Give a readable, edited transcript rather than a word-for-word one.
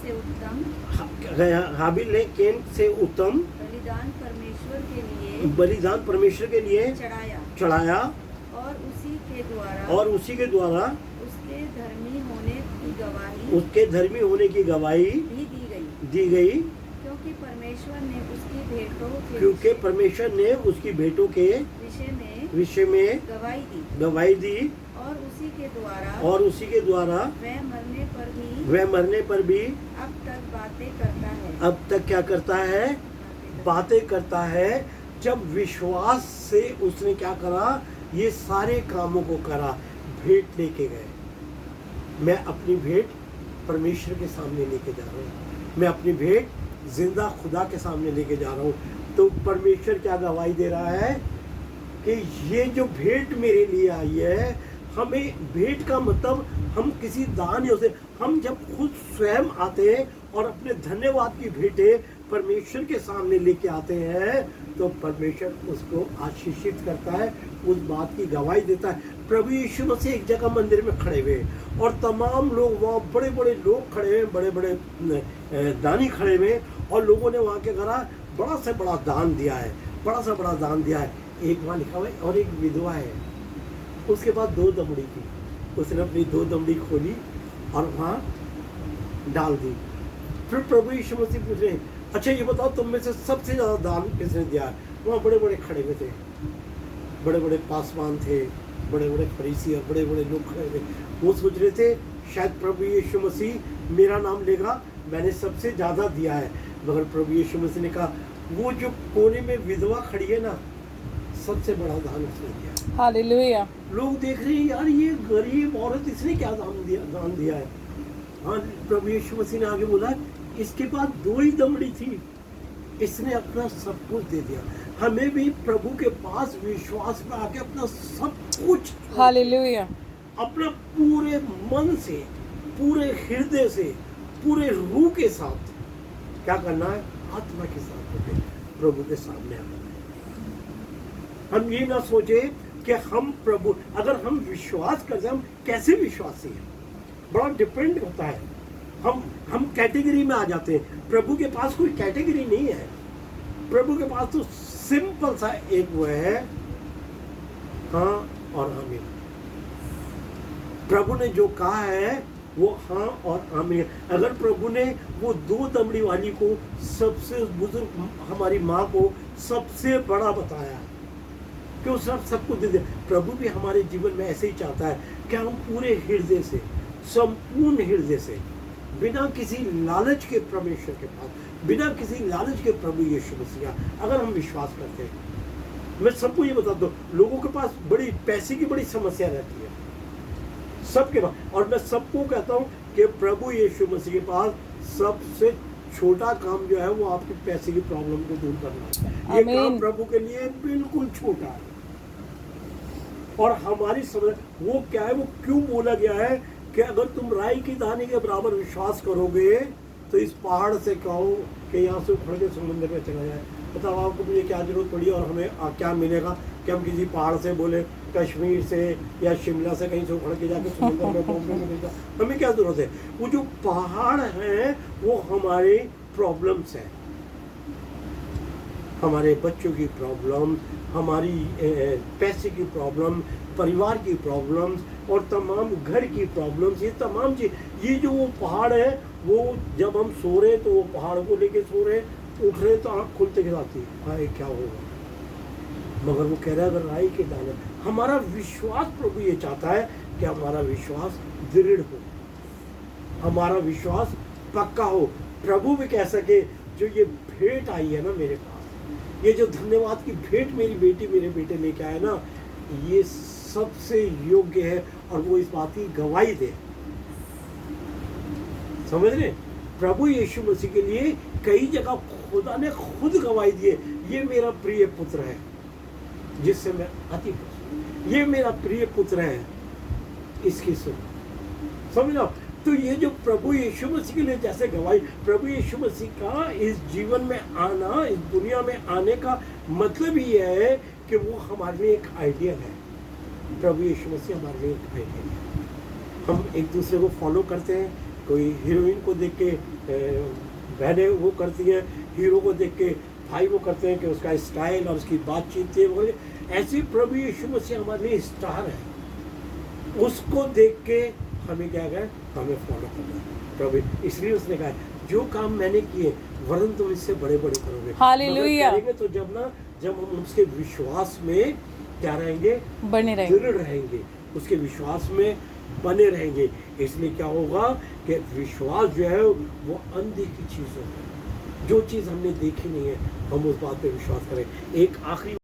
से उत्तम हाबिल ने कैन से उत्तम बलिदान परमेश्वर के लिए चढ़ाया और उसी के द्वारा उसके धर्मी होने की गवाही भी दी गई क्योंकि परमेश्वर ने उसकी भेंटों के विषय में गवाही दी और उसी के द्वारा वह मरने पर भी अब तक क्या करता है? बातें करता है। जब विश्वास से उसने क्या करा? ये सारे कामों को करा। भेंट लेके गए। मैं अपनी भेंट परमेश्वर के सामने लेके जा रहा हूँ। मैं अपनी भेंट जिंदा खुदा के सामने लेके जा रहा हूँ। तो परमेश्वर क्या गवाही दे रहा है कि ये जो भेंट मेरे लिए आई है, हमें भेंट का मतलब हम किसी दानियों से, हम जब खुद स्वयं आते हैं और अपने धन्यवाद की भेंटें परमेश्वर के सामने लेके आते हैं, तो परमेश्वर उसको आशीषित करता है, उस बात की गवाही देता है। प्रभु यीशु मसीह एक जगह मंदिर में खड़े हुए और तमाम लोग वहाँ, बड़े बड़े लोग खड़े हुए, बड़े बड़े दानी खड़े हुए, और लोगों ने वहाँ के घरा बड़ा से बड़ा दान दिया है, बड़ा सा बड़ा दान दिया है। एक वहाँ लिखा हुआ है, और एक विधवा है, उसके बाद 2 दमड़ी थी, उसने अपनी 2 दमड़ी खोली और वहाँ डाल दी। फिर प्रभु यीशु मसीह पूछ रहे, अच्छा ये बताओ तुम में से सबसे ज़्यादा दान किसने दिया है? वहाँ बड़े बड़े खड़े हुए थे, बड़े बड़े पासवान थे, बड़े बड़े फरीसी और बड़े बड़े लोग खड़े थे। वो सोच रहे थे शायद प्रभु यीशु मसीह मेरा नाम लेगा, मैंने सबसे ज़्यादा दिया है। मगर प्रभु यीशु मसीह ने कहा, वो जो कोने में विधवा खड़ी है ना, सबसे बड़ा दान उसने दिया। हालेलुया। लोग देख रहे हैं, यार ये गरीब औरत, इसने क्या दान दिया है। हाँ, प्रभु यीशु मसीह ने आगे बोला, इसके पास 2 ही दमड़ी थी, इसने अपना सब कुछ दे दिया। हमें भी प्रभु के पास विश्वास में आके अपना सब कुछ, हालेलुया, अपना पूरे मन से, पूरे हृदय से, पूरे रूह के साथ क्या करना है? आत्मा के साथ होके प्रभु के सामने आना है। हम ये ना सोचे कि हम प्रभु, अगर हम विश्वास करते हैं, हम कैसे विश्वासी हैं, बड़ा डिपेंड होता है। हम कैटेगरी में आ जाते हैं। प्रभु के पास कोई कैटेगरी नहीं है। प्रभु के पास तो सिंपल सा एक वो है, हाँ और आमीन। प्रभु ने जो कहा है वो हाँ और आमीन। अगर प्रभु ने वो 2 दमड़ी वाली को, सबसे बुजुर्ग हमारी माँ को सबसे बड़ा बताया कि उसने सब कुछ दे दिया, प्रभु भी हमारे जीवन में ऐसे ही चाहता है कि हम पूरे हृदय से, संपूर्ण हृदय से, बिना किसी लालच के परमेश्वर के पास, बिना किसी लालच के प्रभु यीशु मसीह, अगर हम विश्वास करते हैं। मैं सबको ये बता दूं, लोगों के पास बड़ी पैसे की बड़ी समस्या रहती है, सबके पास, और मैं सबको कहता हूं कि प्रभु यीशु मसीह के पास सबसे छोटा काम जो है वो आपकी पैसे की प्रॉब्लम को दूर करना है। ये काम प्रभु के लिए बिल्कुल छोटा है। और हमारी समझ वो क्या है, वो क्यों बोला गया है कि अगर तुम राई की दाने के बराबर विश्वास करोगे तो इस पहाड़ से कहो कि यहाँ से उखड़ के समुद्र में चला जाए। बताओ आपको मुझे क्या जरूरत पड़ी और हमें क्या मिलेगा कि हम किसी पहाड़ से बोले, कश्मीर से या शिमला से कहीं से उखड़ के जाके समुद्र में बॉम्बे में मिल जाए, हमें क्या जरूरत है? वो जो पहाड़ है वो हमारे प्रॉब्लम्स है, हमारे बच्चों की प्रॉब्लम, हमारी पैसे की प्रॉब्लम, परिवार की प्रॉब्लम्स और तमाम घर की प्रॉब्लम्स, ये तमाम चीज, ये जो वो पहाड़ है, वो जब हम सो रहे तो वो पहाड़ को लेके सो रहे, उठ रहे तो आँख खुलते के साथ ही आए क्या होगा। मगर वो कह रहा है अगर राई के दाने, हमारा विश्वास, प्रभु ये चाहता है कि हमारा विश्वास दृढ़ हो, हमारा विश्वास पक्का हो। प्रभु भी कह सके जो ये भेंट आई है ना मेरे पास, ये जो धन्यवाद की भेंट मेरी बेटी मेरे बेटे लेके आए ना, ये सबसे योग्य है, और वो इस बात की गवाही दे। समझ रहे? प्रभु यीशु मसीह के लिए कई जगह खुदा ने खुद गवाही दी है, ये मेरा प्रिय पुत्र है जिससे मैं अति खुश हूं, ये मेरा प्रिय पुत्र है, इसकी सुन। समझ लो? तो ये जो प्रभु यीशु मसीह के लिए जैसे गवाही, प्रभु यीशु मसीह का इस जीवन में आना, इस दुनिया में आने का मतलब ये है कि वो हमारे लिए एक आइडियल है। प्रभु यीशु मसीह हमारे लिए एक आइडियल है। हम एक दूसरे को फॉलो करते हैं, कोई हीरोइन को देख के बहनें वो करती हैं हीरो को देख के, भाई वो करते हैं कि उसका स्टाइल और उसकी बातचीत है वो, ऐसे प्रभु यीशु मसीह हमारे लिए स्टार है। उसको देख के हमें क्या है, हमें फॉलो करना है प्रभु। इसलिए उसने कहा जो काम मैंने किए वरन तुम इससे बड़े बड़े करोगे। हालेलुया। करेंगे तो जब हम उसके विश्वास में क्या रहेंगे, बने रहेंगे, दृढ़ रहेंगे, उसके विश्वास में बने रहेंगे। इसलिए क्या होगा कि विश्वास जो है वो अनदेखी चीज होगी। जो चीज़ हमने देखी नहीं है हम उस बात पे विश्वास करें। एक आखिरी